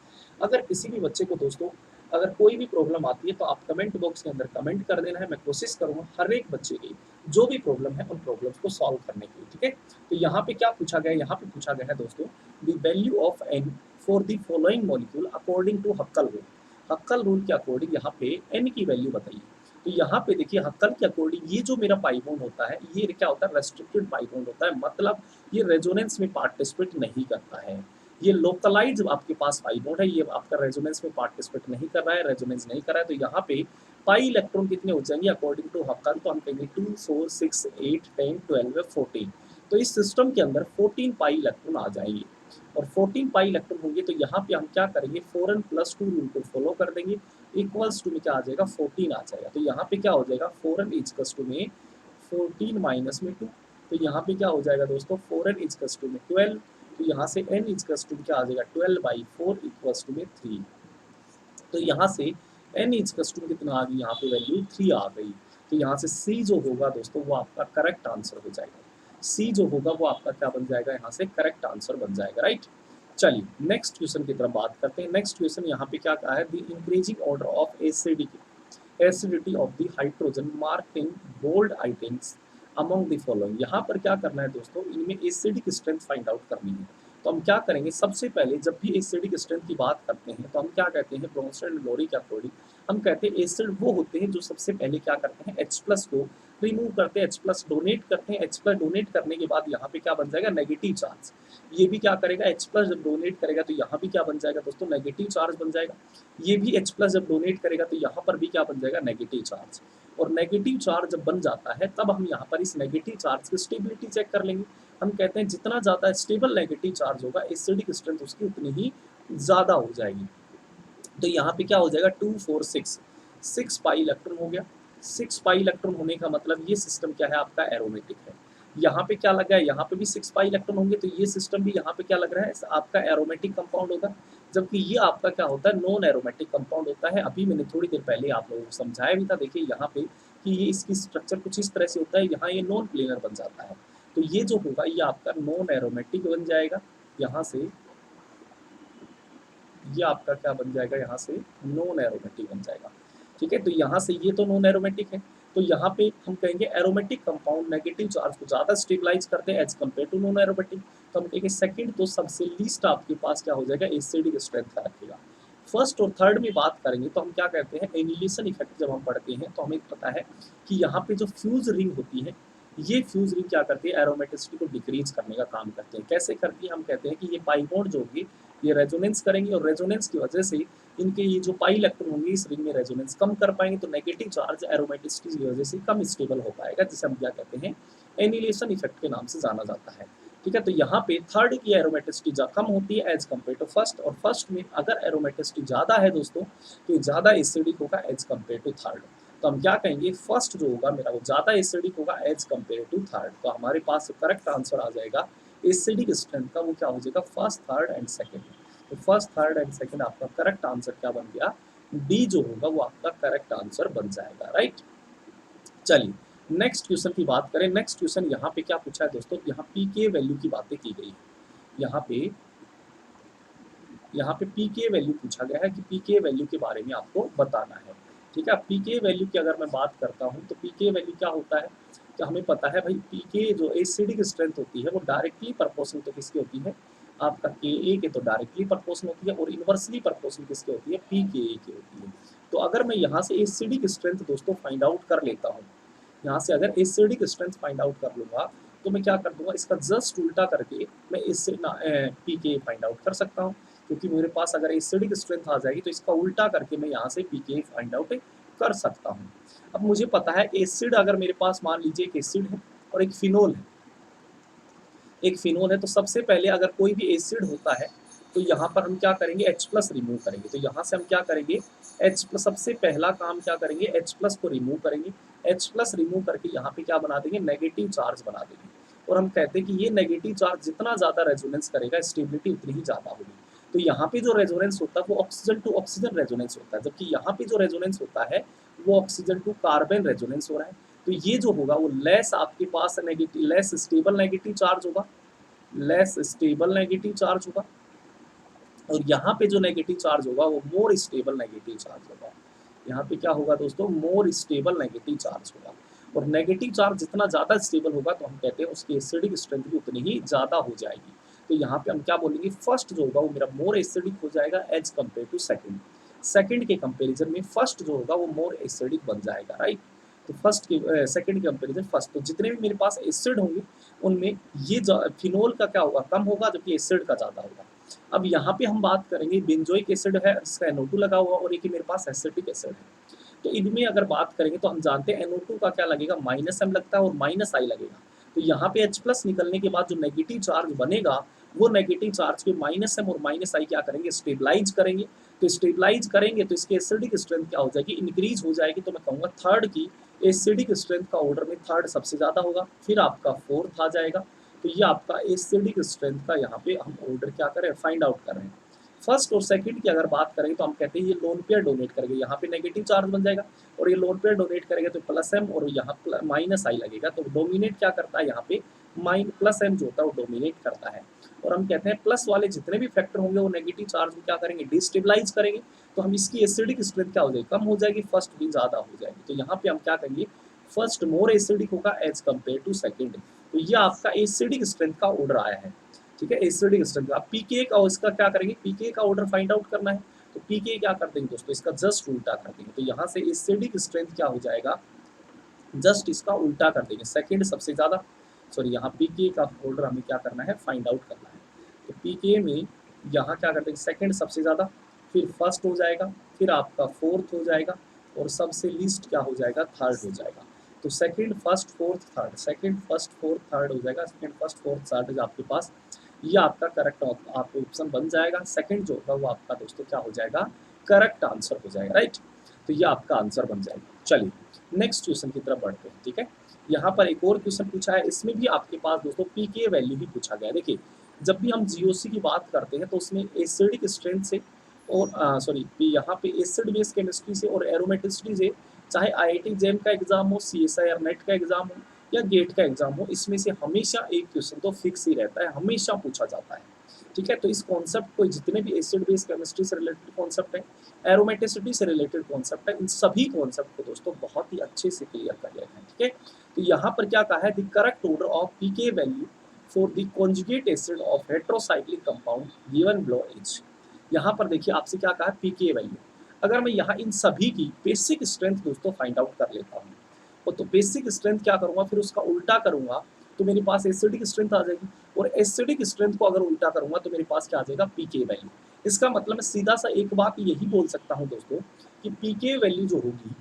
Speaker 1: अगर किसी भी बच्चे को दोस्तों अगर कोई भी प्रॉब्लम आती है तो आप कमेंट बॉक्स के अंदर कमेंट कर देना है, मैं कोशिश करूँगा हर एक बच्चे की जो भी प्रॉब्लम है उन प्रॉब्लम्स को सॉल्व करने की, ठीक है। तो यहाँ पे क्या पूछा गया है, यहाँ पे पूछा गया है दोस्तों, the value of n for the following molecule according to Huckel rule. Huckel rule के अकॉर्डिंग यहाँ पे n की वैल्यू बताइए। तो यहाँ पे देखिए हक्कल के अकॉर्डिंग ये जो मेरा पाई बॉन्ड होता है ये क्या होता है, रेस्ट्रिक्टेड पाई बॉन्ड होता है, मतलब ये रेजोनेंस में पार्टिसिपेट नहीं करता है। ये लोकलाइज आपके पास पाई बॉन्ड है, ये आपका रेजोनेंस में पार्टिसिपेट नहीं कर रहा है, रेजोनेंस नहीं कर रहा है। तो यहाँ पे पाई इलेक्ट्रॉन कितने हो जाएंगे अकॉर्डिंग टू हक्कन, तो हम कहेंगे 2 4 6 8 10 12 14। तो इस सिस्टम के अंदर 14 पाई इलेक्ट्रॉन आ जाएंगे, और 14 पाई इलेक्ट्रॉन होंगे तो यहाँ पे हम क्या करेंगे 4n + 2 रूल को फॉलो कर देंगे, इक्वल्स टू में क्या आ जाएगा 14 आ जाएगा। तो यहाँ पे क्या हो जाएगा 4n इक्वल्स टू में 14 माइनस में 2, तो यहाँ पे क्या हो जाएगा दोस्तों 4n इक्वल्स टू में 12, तो यहाँ से n इक्वल्स टू क्या आ जाएगा 12/4 इक्वल्स टू में 3। तो यहाँ से n इक्वल्स टू कितना आ गई, यहाँ पे वैल्यू 3 आ गई। तो यहाँ से C जो होगा दोस्तों वो आपका करेक्ट आंसर हो जाएगा, C जो होगा वो आपका क्या बन जाएगा, यहाँ से करेक्ट आंसर बन जाएगा, राइट। चलिए नेक्स्ट क्वेश्चन की तरफ बात करते हैं। नेक्स्ट क्वेश्चन यहाँ पे क्या कहा है, the increasing order of acidity of the hydrogen marked in bold items among the following. यहाँ पर क्या करना है दोस्तों, इनमें एसिडिक स्ट्रेंथ फाइंड आउट करनी है। तो हम क्या करेंगे, सबसे पहले जब भी एसिडिक स्ट्रेंथ की बात करते हैं तो हम क्या कहते हैं, ब्रोंस्टेड एंड लोरी के अकॉर्डिंग हम कहते हैं एसिड वो होते हैं जो सबसे पहले क्या करते हैं H+ को रिमूव करते हैं, H+ डोनेट करते हैं, H+ डोनेट करने के बाद यहाँ पे क्या बन जाएगा नेगेटिव चार्ज। ये भी क्या करेगा H+ जब डोनेट करेगा तो यहाँ भी क्या बन जाएगा दोस्तों नेगेटिव चार्ज बन जाएगा। ये भी H+ जब डोनेट करेगा तो यहाँ पर भी क्या बन जाएगा नेगेटिव चार्ज। और नेगेटिव चार्ज जब बन जाता है तब हम यहाँ पर इस नेगेटिव चार्ज की स्टेबिलिटी चेक कर लेंगे। हम कहते हैं जितना ज़्यादा स्टेबल नेगेटिव चार्ज होगा एसिडिक स्ट्रेंथ उसकी उतनी ही ज़्यादा हो जाएगी। तो यहाँ पे क्या हो जाएगा 2 4 6 पाई इलेक्ट्रॉन हो गया। 6 पाई इलेक्ट्रॉन होने का मतलब ये सिस्टम क्या है आपका एरोमेटिक है। यहाँ पे क्या लगा है, यहाँ पे भी 6 पाई इलेक्ट्रॉन होंगे तो ये सिस्टम भी यहाँ पे क्या लग रहा है आपका एरोमेटिक कंपाउंड होगा, जबकि ये आपका क्या होता है नॉन एरोमेटिक कंपाउंड होता है। अभी मैंने थोड़ी देर पहले आप लोगों को समझाया भी था, देखिए यहाँ पे कि ये इसकी स्ट्रक्चर कुछ इस तरह से होता है, यहाँ ये नॉन प्लेनर बन जाता है। तो ये जो होगा ये आपका नॉन एरोमेटिक बन जाएगा, यहाँ से ये आपका क्या बन जाएगा, यहाँ से नॉन एरोमेटिक बन जाएगा। ठीक है, तो यहाँ से ये तो नॉन एरोमेटिक है, तो यहाँ पे हम कहेंगे एरोमेटिक कंपाउंड नेगेटिव चार्ज को ज़्यादा स्टेबलाइज करते हैं as compare to non aromatic. तो हम कहेंगे सेकंड तो सबसे लीस्ट आपके पास क्या हो जाएगा एसिडिक स्ट्रेंथ का रखेगा। फर्स्ट और थर्ड में बात करेंगे तो हम क्या कहते हैं एनिलेशन इफेक्ट जब हम पढ़ते हैं तो हमें पता है कि यहाँ पे जो फ्यूज रिंग होती है ये फ्यूज रिंग क्या करती है एरोमेटिसिटी को डिक्रीज करने का काम करते हैं। कैसे करती है, हम कहते हैं कि ये पाई बॉन्ड जो होगी ये रेजोनेंस करेंगे और रेजोनेंस की वजह से इनके ये जो पाई इलेक्ट्रॉन होंगे इस रिंग में रेजोनेंस कम कर पाएंगे, तो नेगेटिव चार्ज एरोमेटिसिटी की वजह से कम स्टेबल हो पाएगा, जिसे हम क्या कहते हैं एनिलेशन इफेक्ट के नाम से जाना जाता है। ठीक है, तो यहाँ पे थर्ड की एरोमेटिसिटी कम होती है एज कम्पेयर टू फर्स्ट, और फर्स्ट में अगर एरोमेटिसिटी ज़्यादा है दोस्तों तो ये ज़्यादा एसिडिक होगा एज कम्पेयर टू थर्ड। तो हम क्या कहेंगे फर्स्ट जो होगा मेरा वो ज़्यादा एसिडिक होगा एज कम्पेयर टू थर्ड। तो हमारे पास करेक्ट आंसर आ जाएगा एसिडिक स्ट्रेंथ का, वो क्या हो जाएगा फर्स्ट थर्ड एंड सेकेंड। तो फर्स्ट थर्ड एंड सेकेंड आपका करेक्ट आंसर क्या बन गया, डी जो होगा वो आपका करेक्ट आंसर बन जाएगा, राइट। चलिए नेक्स्ट क्वेश्चन की बात करें। नेक्स्ट क्वेश्चन यहाँ पे क्या पूछा है दोस्तों, यहाँ पीके वैल्यू की बातें की गई है। यहाँ पे पीके वैल्यू पूछा गया है कि पीके वैल्यू के बारे में आपको बताना है। ठीक है, पीके वैल्यू की अगर मैं बात करता हूँ तो पीके वैल्यू क्या होता है, तो हमें पता है भाई पीके जो एसिडिक स्ट्रेंथ होती है वो डायरेक्टली प्रोपोर्शनल तो किसकी होती है आपका के के तो डायरेक्टली प्रोपोर्शनल होती है, और इनवर्सली प्रोपोर्शनल किसकी होती है पीके की होती है। तो अगर मैं यहाँ से एसिडिक स्ट्रेंथ दोस्तों फाइंड आउट कर लेता हूँ, यहाँ से अगर एसिडिक स्ट्रेंथ फाइंड आउट कर लूँगा तो मैं क्या कर दूंगा इसका जस्ट उल्टा करके मैं इससे पीके फाइंड आउट कर सकता हूँ, क्योंकि मेरे पास अगर एसिडिक स्ट्रेंथ आ जाएगी तो इसका उल्टा करके मैं यहाँ से पीके फाइंड आउट कर सकता हूँ। अब मुझे पता है एसिड अगर मेरे पास मान लीजिए एक एसिड है और एक फिनोल है, तो सबसे पहले अगर कोई भी एसिड होता है तो यहाँ पर हम क्या करेंगे H+ रिमूव करेंगे। तो यहाँ से हम क्या करेंगे H+, सबसे पहला काम क्या करेंगे H+ को रिमूव करेंगे। H+ रिमूव करके यहाँ पे क्या बना देंगे नेगेटिव चार्ज बना देंगे, और हम कहते हैं कि ये नेगेटिव चार्ज जितना ज़्यादा रेजोनेंस करेगा स्टेबिलिटी उतनी ही ज़्यादा होगी। तो यहाँ पे जो रेजोनेंस होता है वो ऑक्सीजन टू ऑक्सीजन रेजोनेंस होता है, जबकि यहाँ पे जो रेजोनेंस होता है वो ऑक्सीजन टू कार्बन रेजोनेंस हो रहा है। तो ये जो होगा वो लेस आपके पास लेस स्टेबल नेगेटिव चार्ज होगा, और यहाँ पे जो नेगेटिव चार्ज होगा वो मोर स्टेबल नेगेटिव चार्ज होगा। यहाँ पे क्या होगा दोस्तों मोर स्टेबल नेगेटिव चार्ज होगा, और नेगेटिव चार्ज जितना ज़्यादा स्टेबल होगा तो हम कहते हैं उसकी एसिडिक स्ट्रेंथ भी उतनी ही ज़्यादा हो जाएगी। तो यहाँ पे हम क्या बोलेंगे फर्स्ट जो होगा वो मेरा मोर एसिडिक हो जाएगा एज कम्पेयर टू सेकंड के कंपेरिजन में फर्स्ट जो होगा वो मोर एसिडिक बन जाएगा, राइट। तो फर्स्ट के सेकंड के कंपेरिजन फर्स्ट, तो जितने भी मेरे पास एसिड होंगे उनमें ये फिनोल का क्या होगा कम होगा, जबकि एसिड का ज़्यादा होगा। अब यहाँ पे हम बात करेंगे बेंजोइक एसिड है जिसका NO2 लगा हुआ, और एक ही मेरे पास एसिटिक एसिड है। तो इनमें अगर बात करेंगे तो हम जानते हैं NO2 का क्या लगेगा, -m लगता है और -I लगेगा। तो यहाँ पे H+ निकलने के बाद जो नेगेटिव चार्ज बनेगा, वो नेगेटिव चार्ज के -m और -I क्या करेंगे, स्टेबलाइज करेंगे। तो स्टेबलाइज करेंगे तो इसकी एसिडिक स्ट्रेंथ क्या हो जाएगी, इंक्रीज हो जाएगी। तो मैं कहूँगा थर्ड की एसिडिक स्ट्रेंथ का ऑर्डर में थर्ड सबसे ज़्यादा होगा, फिर आपका फोर्थ आ जाएगा। तो ये आपका एसिडिक स्ट्रेंथ का यहाँ पे हम ऑर्डर क्या करें, फाइंड आउट कर रहे हैं। फर्स्ट और सेकंड की अगर बात करें तो हम कहते हैं ये लोन पेयर डोनेट करेंगे, यहाँ पे नेगेटिव चार्ज बन जाएगा, और ये लोन पेयर डोनेट करेंगे तो +m और यहाँ -I लगेगा। तो डोमिनेट क्या करता है यहाँ पे, +m जो होता है वो डोमिनेट करता है। और हम कहते हैं प्लस वाले जितने भी फैक्टर होंगे वो नेगेटिव चार्ज को क्या करेंगे, डिस्टेबलाइज करेंगे। तो हम इसकी एसिडिक स्ट्रेंथ क्या हो जाएगी, कम हो जाएगी, फर्स्ट भी ज़्यादा हो जाएगी। तो यहाँ पे हम क्या करेंगे, फर्स्ट मोर एसिडिक होगा एज कम्पेयर टू सेकेंड। तो ये आपका एसिडिक स्ट्रेंथ का ऑर्डर आया है, ठीक है, एसिडिक स्ट्रेंथ। आप पीके का इसका क्या करेंगे, पीके का ऑर्डर फाइंड आउट करना है। तो पीके क्या कर देंगे दोस्तों, इसका जस्ट उल्टा कर देंगे। तो यहाँ से एसिडिक स्ट्रेंथ क्या हो जाएगा, जस्ट इसका उल्टा कर देंगे, सेकेंड सबसे ज़्यादा, सॉरी यहाँ पीके का ऑर्डर हमें क्या करना है, फाइंड आउट करना है। तो पीके में यहाँ क्या कर देंगे, सेकेंड सबसे ज़्यादा, फिर फर्स्ट हो जाएगा, फिर आपका फोर्थ हो जाएगा, और सबसे लीस्ट क्या हो जाएगा, थर्ड हो जाएगा। तो second first fourth third, second first fourth third हो जाएगा, सेकंड फर्स्ट फोर्थ थर्ड आपके पास, ये आपका करेक्ट आपका ऑप्शन बन जाएगा। सेकंड जो होगा वो आपका दोस्तों क्या हो जाएगा, करेक्ट आंसर हो जाएगा, राइट। तो ये आपका आंसर बन जाएगा। चलिए नेक्स्ट क्वेश्चन की तरफ बढ़ते हैं, ठीक है। यहाँ पर एक और क्वेश्चन पूछा है, इसमें भी आपके पास दोस्तों पीके वैल्यू ही पूछा गया है। देखिए जब भी हम जीओसी की बात करते हैं तो उसमें एसिडिक स्ट्रेंथ से और सॉरी यहाँ पे एसिड बेस केमिस्ट्री से और एरोमेटिसिटी से, चाहे IIT जेम का एग्जाम हो, CSIR नेट का एग्जाम हो या गेट का एग्जाम हो, इसमें से हमेशा एक क्वेश्चन तो फिक्स ही रहता है, हमेशा पूछा जाता है, ठीक है। तो इस कॉन्सेप्ट को, जितने भी एसिड बेस केमिस्ट्री से रिलेटेड कॉन्सेप्ट है, एरोमेटिसिटी से रिलेटेड कॉन्सेप्ट है, इन सभी कॉन्सेप्ट को दोस्तों बहुत ही अच्छे से क्लियर कर लेना है, ठीक है। तो यहाँ पर क्या कहा है, the correct order of pK value for the conjugate acid of heterocyclic compound given below is. यहाँ पर देखिए आपसे क्या कहा है, पीके वैल्यू। अगर मैं यहाँ इन सभी की बेसिक स्ट्रेंथ दोस्तों फाइंड आउट कर लेता हूँ, और तो बेसिक स्ट्रेंथ क्या करूँगा, फिर उसका उल्टा करूँगा तो मेरे पास एसिडिक स्ट्रेंथ आ जाएगी, और एसिडिक स्ट्रेंथ को अगर उल्टा करूँगा तो मेरे पास क्या आ जाएगा, पीके वैल्यू। इसका मतलब मैं सीधा सा एक बात यही बोल सकता हूँ दोस्तों कि पीके वैल्यू जो होगी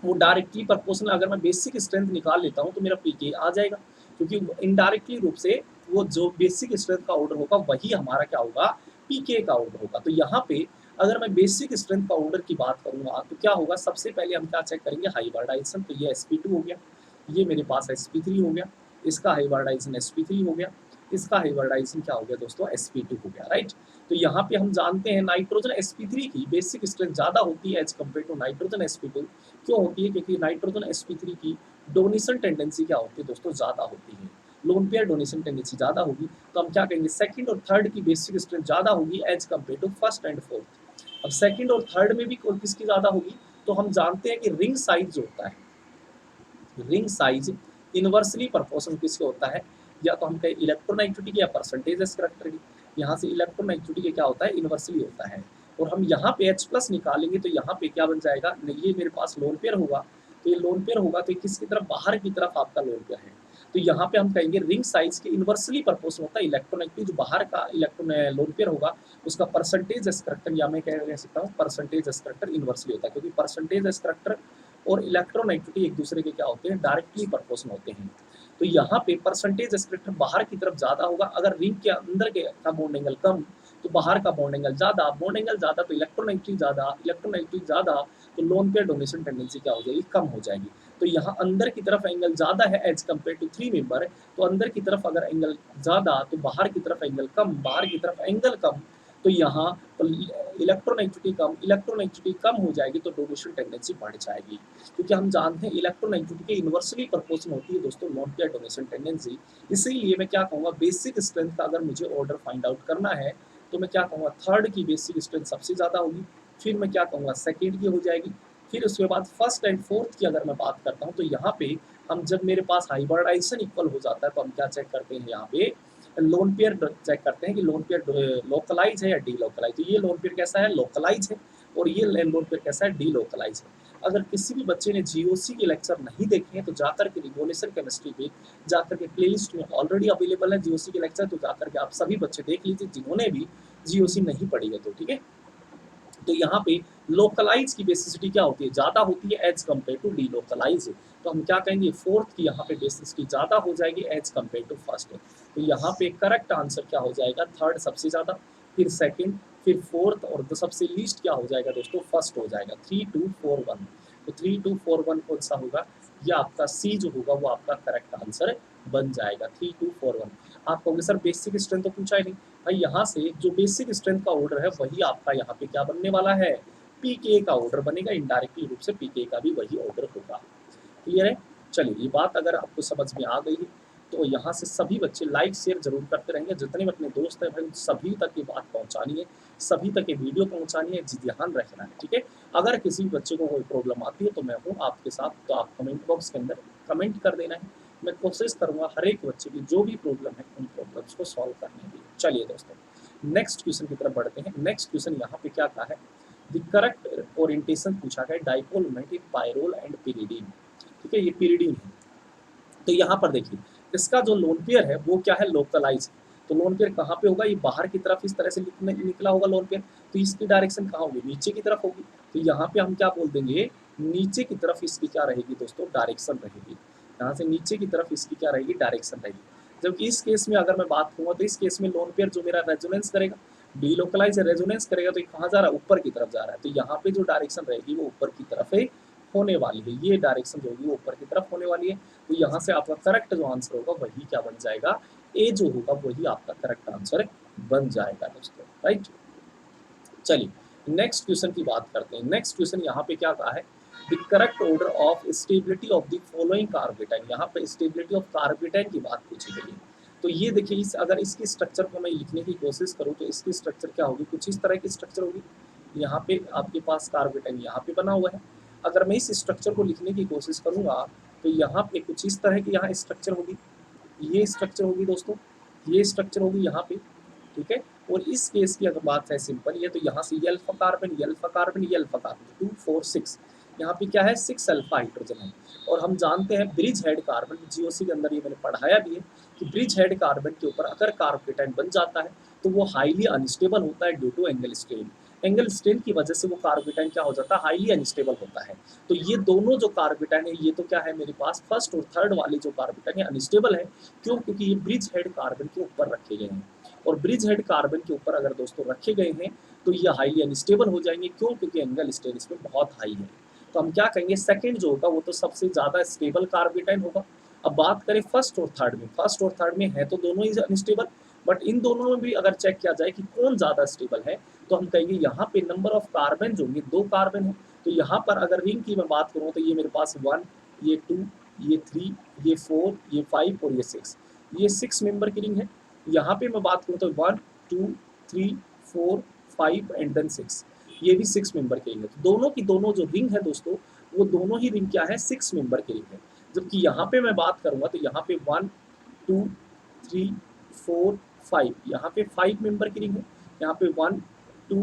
Speaker 1: वो डायरेक्टली प्रोपोर्शनल, अगर मैं बेसिक स्ट्रेंथ निकाल लेता हूँ तो मेरा पीके आ जाएगा, क्योंकि इनडायरेक्टली रूप से वो जो बेसिक स्ट्रेंथ का ऑर्डर होगा वही हमारा क्या होगा, पीके का ऑर्डर होगा। तो यहाँ पे अगर मैं बेसिक स्ट्रेंथ का ऑर्डर की बात करूँगा तो क्या होगा, सबसे पहले हम क्या चेक करेंगे, हाइब्रिडाइजेशन। तो ये sp2 हो गया, ये मेरे पास sp3 हो गया, इसका हाइब्रिडाइजेशन sp3 हो गया, इसका हाइब्रिडाइजेशन क्या हो गया दोस्तों, sp2 हो गया, राइट। तो यहाँ पे हम जानते हैं नाइट्रोजन sp3 की बेसिक स्ट्रेंथ ज़्यादा होती है as compare to nitrogen sp2। क्यों होती है, क्योंकि नाइट्रोजन sp3 की डोनेशन टेंडेंसी क्या होती है दोस्तों, ज़्यादा होती है, लोन पेयर डोनेशन टेंडेंसी ज़्यादा होगी। तो हम क्या कहेंगे, सेकंड और थर्ड की बेसिक स्ट्रेंथ ज़्यादा होगी as compare to first and fourth. अब सेकंड और थर्ड में भी किसकी ज़्यादा होगी, तो हम जानते हैं कि रिंग साइज जो होता है, रिंग साइज इनवर्सली प्रोपोर्शनल किसके होता है, या तो हम कहें इलेक्ट्रोनेगेटिविटी की या परसेंटेज कैरेक्टर की। यहाँ से इलेक्ट्रोनेगेटिविटी के क्या होता है, इनवर्सली होता है। और हम यहाँ पे H+ निकालेंगे तो यहाँ पे क्या बन जाएगा, ये मेरे पास लोन पेयर होगा, तो ये लोन पेयर होगा तो ये किसकी तरफ, बाहर की तरफ आपका लोन पेयर है। तो यहाँ पे हम कहेंगे रिंग साइज के इनवर्सली प्रोपोर्शनल होता है इलेक्ट्रोनेगेटिविटी, जो बाहर का इलेक्ट्रोन लोन पेयर होगा उसका परसेंटेज कैरेक्टर, या मैं कह सकता हूँ परसेंटेज कैरेक्टर इनवर्सली होता है, क्योंकि परसेंटेज कैरेक्टर और इलेक्ट्रोनेगेटिविटी एक दूसरे के क्या होते हैं, डायरेक्टली प्रोपोर्शनल होते हैं। तो यहाँ पे परसेंटेज कैरेक्टर बाहर की तरफ ज़्यादा होगा, अगर रिंग के अंदर के का बॉन्ड एंगल कम तो बाहर का बॉन्ड एंगल ज़्यादा, बॉन्ड एंगल ज़्यादा तो इलेक्ट्रोनेगेटिविटी ज़्यादा, इलेक्ट्रोनेगेटिविटी ज़्यादा तो लोन पेयर डोनेशन टेंडेंसी क्या हो जाएगी, कम हो जाएगी। तो यहाँ अंदर की तरफ एंगल ज़्यादा है एज कम्पेयर टू 3 मेंबर, तो अंदर की तरफ अगर एंगल ज़्यादा तो बाहर की तरफ एंगल कम, बाहर की तरफ एंगल कम, तो यहाँ तो इलेक्ट्रोनेगेटिविटी कम हो जाएगी तो डोनेशन टेंडेंसी बढ़ जाएगी, क्योंकि हम जानते हैं इलेक्ट्रोनेगेटिविटी के इनवर्सली प्रोपोर्शनल होती है दोस्तों लोन पेयर डोनेशन टेंडेंसी। इसीलिए मैं क्या कहूँगा, बेसिक स्ट्रेंथ का अगर मुझे ऑर्डर फाइंड आउट करना है तो मैं क्या कहूँगा, थर्ड की बेसिक स्ट्रेंथ सबसे ज़्यादा होगी, फिर मैं क्या कहूँगा सेकेंड की हो जाएगी, फिर उसके बाद फर्स्ट एंड फोर्थ की अगर मैं बात करता हूँ तो यहाँ पे हम जब मेरे पास हाइब्रिडाइजेशन इक्वल हो जाता है तो हम क्या चेक करते हैं, यहाँ पे लोन पेयर चेक करते हैं कि लोन पेयर लोकलाइज है या डी लोकलाइज। तो ये लोन पेयर कैसा है, लोकलाइज है, और ये लोन पेयर कैसा है, डी लोकलाइज है। अगर किसी भी बच्चे ने जीओसी के लेक्चर नहीं देखे हैं तो जाकर के रिवोल्यूशन केमिस्ट्री पे जाकर के प्लेलिस्ट में ऑलरेडी अवेलेबल है जीओसी के लेक्चर, तो जाकर के आप सभी बच्चे देख लीजिए जिन्होंने भी जीओसी नहीं पढ़ी है तो, ठीक है। तो यहाँ पे लोकलाइज की बेसिसिटी क्या होती है, ज़्यादा होती है as compare to delocalise. तो हम क्या कहेंगे, फोर्थ की यहाँ पे बेसिसिटी ज़्यादा हो जाएगी एज कम्पेयर टू फर्स्ट। तो यहाँ पे करेक्ट आंसर क्या हो जाएगा, थर्ड सबसे ज़्यादा, फिर सेकंड, फिर फोर्थ, और सबसे लीस्ट क्या हो जाएगा दोस्तों, फर्स्ट हो जाएगा। 3241, तो 3241 कौन सा होगा, ये आपका सी जो होगा वो आपका करेक्ट आंसर बन जाएगा, 3241। आप कहोगे सर बेसिक स्ट्रेंथ तो पूछा ही नहीं। भाई यहाँ से जो बेसिक स्ट्रेंथ का ऑर्डर है वही आपका यहाँ पे क्या बनने वाला है, पीके का ऑर्डर बनेगा, इनडायरेक्टली रूप से पीके का भी वही ऑर्डर होगा। क्लियर है। चलिए, ये बात अगर आपको समझ में आ गई है तो यहाँ से सभी बच्चे लाइक शेयर जरूर करते रहेंगे, जितने भी अपने दोस्त हैं भाई उन सभी तक ये बात पहुँचानी है, सभी तक ये वीडियो पहुँचानी है, ध्यान रखना है, ठीक है। अगर किसी बच्चे को कोई प्रॉब्लम आती है तो मैं हूँ आपके साथ, तो आप कमेंट बॉक्स के अंदर कमेंट कर देना है, मैं कोशिश करूँगा हर एक बच्चे की जो भी प्रॉब्लम है उन प्रॉब्लम्स को सॉल्व करने की। चलिए दोस्तों नेक्स्ट क्वेश्चन की तरफ बढ़ते हैं। नेक्स्ट क्वेश्चन यहाँ पे क्या कहा है, द करेक्ट ओरिएंटेशन पूछा गया dipole moment in pyrrole and pyridine, ठीक है, ये पिरिडीन है। तो यहाँ पर देखिए इसका जो लोन पेयर है वो क्या है, लोकलाइज। तो लोन पेयर कहाँ पे होगा, ये बाहर की तरफ इस तरह से निकला होगा लोन पेयर, तो इसकी डायरेक्शन कहाँ होगी, नीचे की तरफ होगी। तो यहाँ पे हम क्या बोल देंगे, नीचे की तरफ इसकी क्या रहेगी दोस्तों, डायरेक्शन रहेगी। यहाँ से नीचे की तरफ इसकी क्या रहेगी, डायरेक्शन रहेगी। जबकि इस केस में अगर मैं बात करूँगा तो इस केस में लोन पेयर जो मेरा रेजोनेंस करेगा, डीलोकलाइज रेजोनेंस करेगा, तो ये कहाँ जा रहा है, ऊपर की तरफ जा रहा है। तो यहाँ पे जो डायरेक्शन रहेगी वो ऊपर की तरफ है होने वाली है, ये डायरेक्शन जो होगी वो ऊपर की तरफ होने वाली है। तो यहाँ से आपका करेक्ट जो आंसर होगा वही क्या बन जाएगा, ए जो होगा वही आपका करेक्ट आंसर बन जाएगा दोस्तों, राइट। चलिए नेक्स्ट क्वेश्चन की बात करते हैं। नेक्स्ट क्वेश्चन यहाँ पे क्या कहा है, the correct order of stability of the following carbanion, यहाँ पे स्टेबिलिटी ऑफ कार्बेटाइन की बात पूछी गई है। तो ये देखिए अगर इसकी स्ट्रक्चर को मैं लिखने की कोशिश करूँ तो इसकी स्ट्रक्चर क्या होगी, कुछ इस तरह की स्ट्रक्चर होगी। यहाँ पे आपके पास कार्बेटाइन यहाँ पे बना हुआ है। अगर मैं इस स्ट्रक्चर को लिखने की कोशिश करूँगा तो यहाँ पे कुछ इस तरह की यहाँ स्ट्रक्चर होगी, ये स्ट्रक्चर होगी दोस्तों, ये स्ट्रक्चर होगी यहाँ पे, ठीक है। और इस केस की अगर बात है सिंपल ये, तो यहाँ से ये अल्फा कार्बन, ये अल्फा कार्बन, ये अल्फा कार्बन, 2 4 6, यहाँ पे क्या है 6 अल्फा हाइड्रोजन है। और हम जानते हैं ब्रिज हेड कार्बन, जीओसी के अंदर ये मैंने पढ़ाया भी है कि ब्रिज हेड कार्बन के ऊपर अगर कार्बोकेटाइन बन जाता है तो वो हाईली अनस्टेबल होता है due to angle strain. Angle strain की वजह से वो कार्बोकेटाइन क्या हो जाता है, हाईली अनस्टेबल होता है। तो ये दोनों जो कार्बोकेटाइन है ये तो क्या है मेरे पास, फर्स्ट और थर्ड वाले जो कार्बोकेटाइन है अनस्टेबल है। क्यों, क्योंकि ये ब्रिज हेड कार्बन के ऊपर रखे गए हैं, और ब्रिज हेड कार्बन के ऊपर अगर दोस्तों रखे गए हैं तो ये हाईली अनस्टेबल हो जाएंगे। क्यों, क्योंकि एंगल स्ट्रेन इसमें बहुत हाई है। तो हम क्या कहेंगे, सेकंड जो होगा वो तो सबसे ज़्यादा स्टेबल कार्बोकेटाइन होगा। अब बात करें फर्स्ट और थर्ड में, फर्स्ट और थर्ड में है तो दोनों ही अनस्टेबल, बट इन दोनों में भी अगर चेक किया जाए कि कौन ज़्यादा स्टेबल है तो हम कहेंगे यहाँ पे नंबर ऑफ कार्बन जो होंगे 2 कार्बन है। तो यहाँ पर अगर रिंग की मैं बात करूँ तो ये मेरे पास 1, ये 2, ये 3, ये 4, ये 5 और ये 6, ये 6 मेंबर की रिंग है। यहाँ पे मैं बात करूँ तो 1 2 3 4 5 एंड देन 6, ये भी 6 मेंबर की रिंग है। तो दोनों की दोनों जो रिंग है दोस्तों वो दोनों ही रिंग क्या है, 6 मेंबर की रिंग है। जबकि यहाँ पे मैं बात करूँगा तो यहाँ पे 1 2 3 4 5, यहाँ पे 5 मेंबर की रिंग है। यहाँ पे 1 2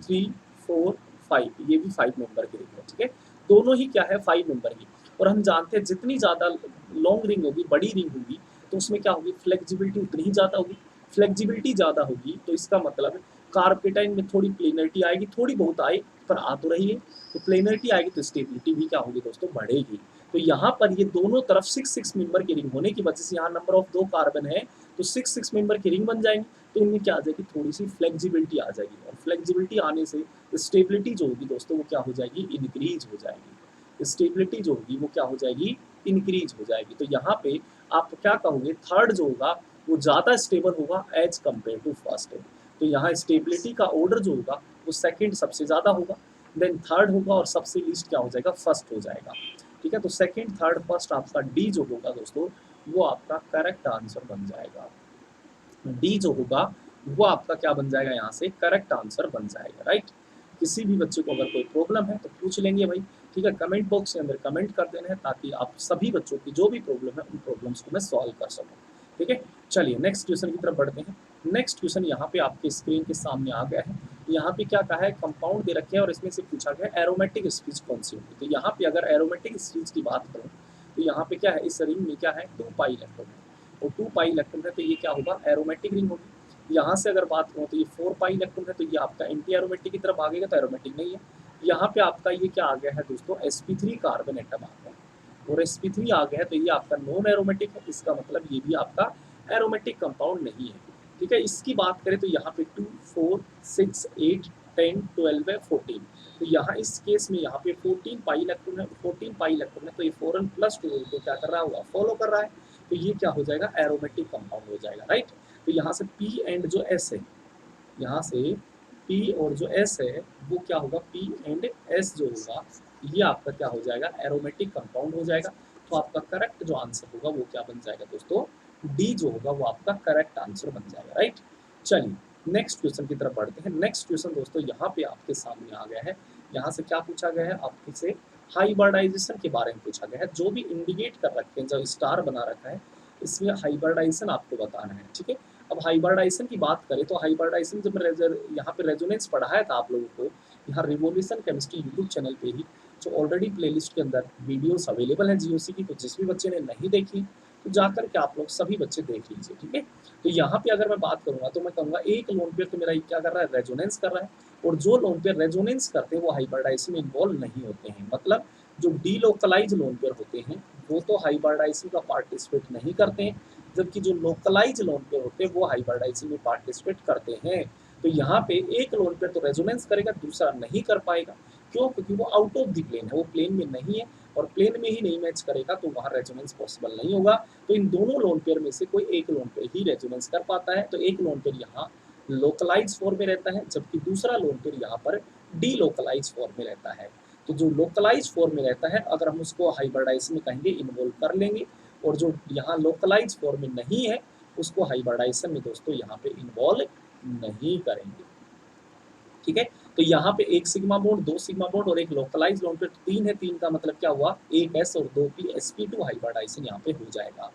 Speaker 1: 3 4 5, ये भी 5 मेंबर की रिंग है, ठीक है। दोनों ही क्या है 5 मेंबर की। और हम जानते हैं जितनी ज़्यादा लॉन्ग रिंग होगी, बड़ी रिंग होगी, तो उसमें क्या होगी, फ्लेक्सिबिलिटी उतनी ही ज़्यादा होगी। फ्लेक्सिबिलिटी ज़्यादा होगी तो इसका मतलब कार्बोकेटाइन में थोड़ी प्लेनरिटी आएगी, थोड़ी बहुत आए पर आ तो रही है। तो प्लेनरिटी आएगी तो स्टेबिलिटी भी क्या होगी दोस्तों, बढ़ेगी। तो यहाँ पर ये दोनों तरफ 6 मेंबर की रिंग होने की वजह से यहाँ नंबर ऑफ 2 कार्बन है तो 6 मेंबर की रिंग बन जाएंगी। तो इनमें क्या आ जाएगी, थोड़ी सी फ्लेक्सिबिलिटी आ जाएगी, और फ्लेक्सिबिलिटी आने से स्टेबिलिटी जो होगी दोस्तों वो क्या हो जाएगी, इंक्रीज हो जाएगी। स्टेबिलिटी जो होगी वो क्या हो जाएगी, इंक्रीज हो जाएगी। तो यहाँ पे आप क्या कहोगे, थर्ड जो होगा वो ज़्यादा स्टेबल होगा एज कम्पेयर टू फर्स्ट। तो यहाँ स्टेबिलिटी का ऑर्डर जो होगा वो सेकंड सबसे ज़्यादा होगा, देन थर्ड होगा, और सबसे लीस्ट क्या हो जाएगा, फर्स्ट हो जाएगा, ठीक है। तो सेकंड थर्ड फर्स्ट आपका डी जो होगा दोस्तों वो आपका करेक्ट आंसर बन जाएगा। डी जो होगा वो आपका क्या बन जाएगा, यहाँ से करेक्ट आंसर बन जाएगा, राइट। किसी भी बच्चे को अगर कोई प्रॉब्लम है तो पूछ लेंगे भाई, ठीक है। कमेंट बॉक्स के अंदर कमेंट कर देना है ताकि आप सभी बच्चों की जो भी प्रॉब्लम है उन प्रॉब्लम्स को मैं सॉल्व कर सकूँ, ठीक है। चलिए नेक्स्ट क्वेश्चन की तरफ बढ़ते हैं। नेक्स्ट क्वेश्चन यहाँ पे आपके स्क्रीन के सामने आ गया है। यहाँ पे क्या कहा है, कंपाउंड दे रखे हैं और इसमें से पूछा गया है एरोमेटिक स्पीच कौन सी होगी। तो यहाँ पे अगर एरोमेटिक स्पीच की बात करूँ तो यहाँ पे क्या है, इस रिंग में क्या है 2 पाई इलेक्ट्रॉन है, और 2 पाई इलेक्ट्रॉन है तो ये क्या होगा, एरोमेटिक रिंग होगी। यहाँ से अगर बात करूँ तो ये 4 पाई इलेक्ट्रॉन है, तो ये आपका एंटी एरोमेटिक की तरफ भागेगा, तो एरोमेटिक नहीं है। यहाँ पे आपका ये क्या आ गया है दोस्तों, sp3 कार्बन एटम आ गया, और sp3 आ गया है, तो ये आपका नॉन एरोमेटिक है, इसका मतलब ये भी आपका एरोमेटिक कंपाउंड नहीं है। ठीक है, इसकी बात करें तो यहाँ पे 2, 4, 6, 8, 10, 12 है, 14। तो यहाँ इस केस में यहाँ पे 14 पाई इलेक्ट्रॉन है, 14 पाई इलेक्ट्रॉन है, तो ये 4n + 2 को क्या कर रहा होगा, फॉलो कर रहा है, तो ये क्या हो जाएगा, एरोमेटिक कंपाउंड हो जाएगा, राइट। तो यहाँ से P एंड जो S है, यहाँ से P और जो S है वो क्या होगा, P एंड S जो होगा ये आपका क्या हो जाएगा, एरोमेटिक कंपाउंड हो जाएगा। तो आपका करेक्ट जो आंसर होगा वो क्या बन जाएगा दोस्तों, डी जो होगा वो आपका करेक्ट आंसर बन जाएगा, राइट। चलिए नेक्स्ट क्वेश्चन की तरफ बढ़ते हैं। नेक्स्ट क्वेश्चन दोस्तों यहाँ पे आपके सामने आ गया है। यहाँ से क्या पूछा गया है, आपके से हाइब्रिडाइजेशन के बारे में पूछा गया है। जो भी इंडिकेट कर रखे हैं, जो स्टार बना रखा है, इसमें हाइब्रिडाइजेशन आपको बताना है, ठीक है। अब हाइब्रिडाइजेशन की बात करें तो हाइब्रिडाइजेशन जब यहाँ पे रेजोनेंस पढ़ाया था आप लोगों को, यहाँ रिवोल्यूशन केमिस्ट्री यूट्यूब चैनल पे ही, जो ऑलरेडी प्लेलिस्ट के अंदर वीडियोस अवेलेबल हैं जीओसी की, तो जिस भी बच्चे ने नहीं देखी तो जाकर के आप लोग सभी बच्चे देख लीजिए, ठीक है। तो यहाँ पे अगर मैं बात करूँगा तो मैं कहूँगा एक लोन पेयर तो मेरा क्या कर रहा है, रेजोनेंस कर रहा है, और जो लोन पेयर रेजोनेंस करते हैं वो हाइब्रिडाइजेशन में इन्वॉल्व नहीं होते हैं। मतलब जो डीलोकलाइज लोन पेयर होते हैं वो तो हाइब्रिडाइजेशन का पार्टिसिपेट नहीं करते हैं, जबकि जो लोकलाइज लोन पेयर होते हैं वो हाइब्रिडाइजेशन में पार्टिसिपेट करते हैं। तो यहाँ पे एक लोन पेयर तो रेजोनेंस करेगा, दूसरा नहीं कर पाएगा। क्यों? क्योंकि वो आउट ऑफ द प्लेन है, वो प्लेन में नहीं है, और प्लेन में ही नहीं मैच करेगा तो वहाँ रेजोनेंस पॉसिबल नहीं होगा। तो इन दोनों लोन पेयर में से कोई एक लोन पेयर ही रेजोनेंस कर पाता है। तो एक लोन पेयर यहाँ लोकलाइज फॉर्म में रहता है, जबकि दूसरा लोन पेयर यहाँ पर डीलोकलाइज फॉर्म में रहता है। तो जो लोकलाइज फॉर्म में रहता है अगर हम उसको हाइब्रिडाइजेशन में कहेंगे इन्वॉल्व कर लेंगे, और जो यहाँ लोकलाइज फॉर्म में नहीं है उसको हाइब्रिडाइजेशन में दोस्तों यहाँ पे इन्वॉल्व नहीं करेंगे, ठीक है। तो यहाँ पे एक सिग्मा बॉन्ड, दो सिग्मा बॉन्ड और एक लोकलाइज लोन पेयर, तीन है, तीन का मतलब क्या हुआ, एक एस और दो पी, sp2 हाइब्रिडाइजेशन यहाँ पे हो जाएगा।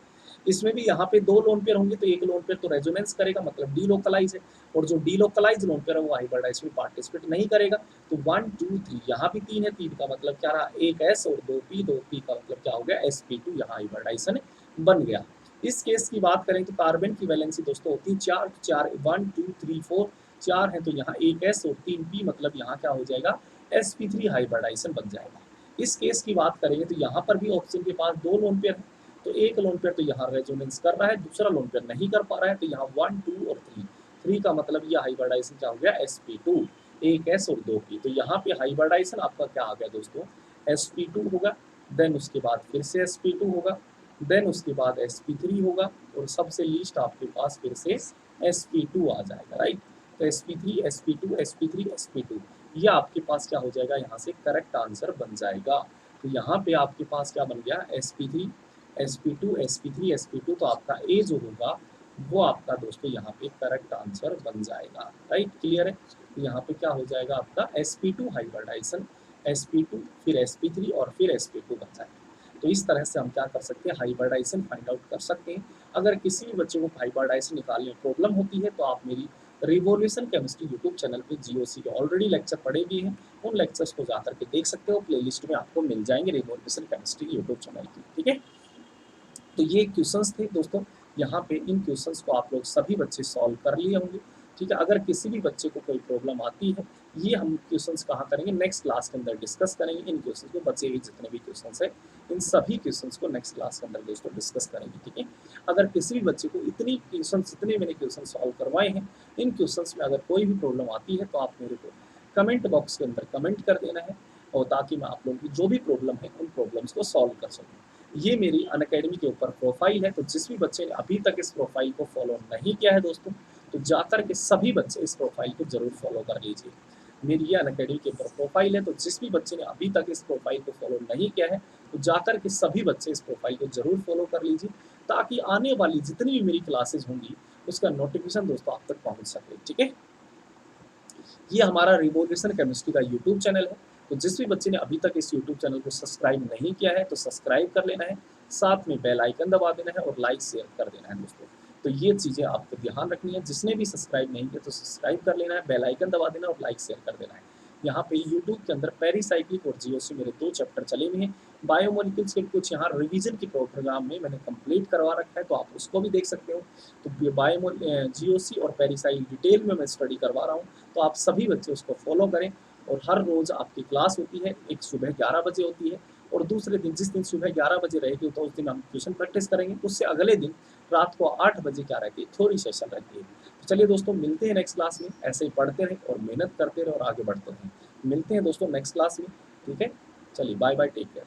Speaker 1: इसमें भी यहाँ पे दो लोन पेयर होंगे, तो एक लोन पेयर तो रेजोनेंस करेगा, मतलब डीलोकलाइज है, और जो डीलोकलाइज लोन पेयर है वो हाइब्रिडाइजेशन में पार्टिसिपेट नहीं करेगा। तो 1 2 3 यहाँ भी तीन है, तीन का मतलब क्या रहा, एक एस और दो पी का मतलब क्या हो गया, sp2 यहाँ हाइब्रिडाइजेशन बन गया। इस केस की बात करें तो कार्बन की वैलेंसी दोस्तों होती है 4 4, 1 2 3 4, 4 है, तो यहाँ एक एस और तीन पी, मतलब यहाँ क्या हो जाएगा, sp3 हाइब्रिडाइजेशन बन जाएगा। इस केस की बात करेंगे तो यहाँ पर भी ऑप्शन के पास दो लोन पेयर है, तो एक लोन पेयर तो यहाँ रेजोनेंस कर रहा है, दूसरा लोन पेयर नहीं कर पा रहा है, तो यहाँ 1 2 और 3, 3 का मतलब यह हाइब्रिडाइजेशन क्या हो गया, sp2, एक एस और दो पी। तो यहाँ पे हाइब्रिडाइजेशन आपका क्या आ गया दोस्तों, sp2 होगा, देन उसके बाद फिर से sp2 होगा, देन उसके बाद sp3 होगा, और सबसे लीस्ट आपके पास फिर से sp2 आ जाएगा, राइट। तो sp3 sp2 sp3 sp2 ये आपके पास क्या हो जाएगा, यहाँ से करेक्ट आंसर बन जाएगा। तो यहाँ पे आपके पास क्या बन गया, sp3 sp2 sp3 sp2, तो आपका ए जो होगा वो आपका दोस्तों यहाँ पे करेक्ट आंसर बन जाएगा, राइट, क्लियर है। तो यहाँ पे क्या हो जाएगा आपका sp2 हाइब्रिडाइजेशन, sp2 फिर sp3 और फिर sp2 बन जाएगा। तो इस तरह से हम क्या कर सकते हैं, हाइब्रिडाइजेशन फाइंड आउट कर सकते हैं। अगर किसी भी बच्चे को हाइब्रिडाइजेशन निकालने में प्रॉब्लम होती है तो आप मेरी रिवोल्यूशन केमिस्ट्री यूट्यूब चैनल पे जीओसी के ऑलरेडी लेक्चर पड़े भी हैं, उन लेक्चर्स को जाकर के देख सकते हो, प्लेलिस्ट में आपको मिल जाएंगे रिवोल्यूशन केमिस्ट्री यूट्यूब चैनल की, ठीक है। तो ये क्वेश्चंस थे दोस्तों, यहाँ पे इन क्वेश्चंस को आप लोग सभी बच्चे सॉल्व कर लिए होंगे, ठीक है। अगर किसी भी बच्चे को कोई प्रॉब्लम आती है, ये हम क्वेश्चंस कहाँ करेंगे, नेक्स्ट क्लास के अंदर डिस्कस करेंगे। इन क्वेश्चंस को, बचे हुए जितने भी क्वेश्चंस है इन सभी क्वेश्चंस को नेक्स्ट क्लास के अंदर दोस्तों डिस्कस करेंगे, ठीक है। अगर किसी भी बच्चे को इतनी क्वेश्चन, जितने मैंने क्वेश्चन सॉल्व करवाए हैं, इन क्वेश्चंस में अगर कोई भी प्रॉब्लम आती है तो आप मेरे को कमेंट बॉक्स के अंदर कमेंट कर देना है, और ताकि मैं आप लोगों की जो भी प्रॉब्लम है उन प्रॉब्लम्स को सॉल्व कर सकूँ। ये मेरी अनअकैडमी के ऊपर प्रोफाइल है, तो जिस भी बच्चे ने अभी तक इस प्रोफाइल को फॉलो नहीं किया है दोस्तों, तो जाकर के सभी बच्चे इस प्रोफाइल को जरूर फॉलो कर लीजिए। मेरी ये अनअकैडमी के ऊपर प्रोफाइल है, तो जिस भी बच्चे ने अभी तक इस प्रोफाइल को फॉलो नहीं किया है तो जाकर के सभी बच्चे इस प्रोफाइल को जरूर फॉलो कर लीजिए, ताकि आने वाली जितनी भी मेरी क्लासेज होंगी उसका नोटिफिकेशन दोस्तों आप तक पहुँच सके, ठीक है। ये हमारा रिवोल्यूशन केमिस्ट्री का यूट्यूब चैनल है, तो जिस भी बच्चे ने अभी तक इस यूट्यूब चैनल को सब्सक्राइब नहीं किया है तो सब्सक्राइब कर लेना है, साथ में बेल आइकन दबा देना है और लाइक शेयर कर देना है दोस्तों। तो ये चीज़ें आपको ध्यान रखनी है, जिसने भी सब्सक्राइब नहीं किया तो सब्सक्राइब कर लेना है, बेल आइकन दबा देना और लाइक शेयर कर देना है। यहाँ पे यूट्यूब के अंदर पेरिसाइक्लिक और जीओसी मेरे 2 चैप्टर चले हुए हैं। बायोमोलिक्यूल्स के कुछ यहाँ रिवीजन के प्रोग्राम में मैंने कंप्लीट करवा रखा है, तो आप उसको भी देख सकते हो। तो जीओसी और पेरिसाइल डिटेल में मैं स्टडी करवा रहा हूँ, तो आप सभी बच्चे उसको फॉलो करें। और हर रोज़ आपकी क्लास होती है, एक सुबह 11 बजे होती है और दूसरे दिन जिस दिन सुबह 11 बजे रहेगी तो उस दिन हम ट्यूशन प्रैक्टिस करेंगे। उससे अगले दिन रात को 8 बजे क्या रहती है, थ्योरी सेशन रहती है। तो चलिए दोस्तों, मिलते हैं नेक्स्ट क्लास में। ऐसे ही पढ़ते रहें और मेहनत करते रहें और आगे बढ़ते रहें। मिलते हैं दोस्तों नेक्स्ट क्लास में, ठीक है? चलिए बाय बाय, टेक केयर।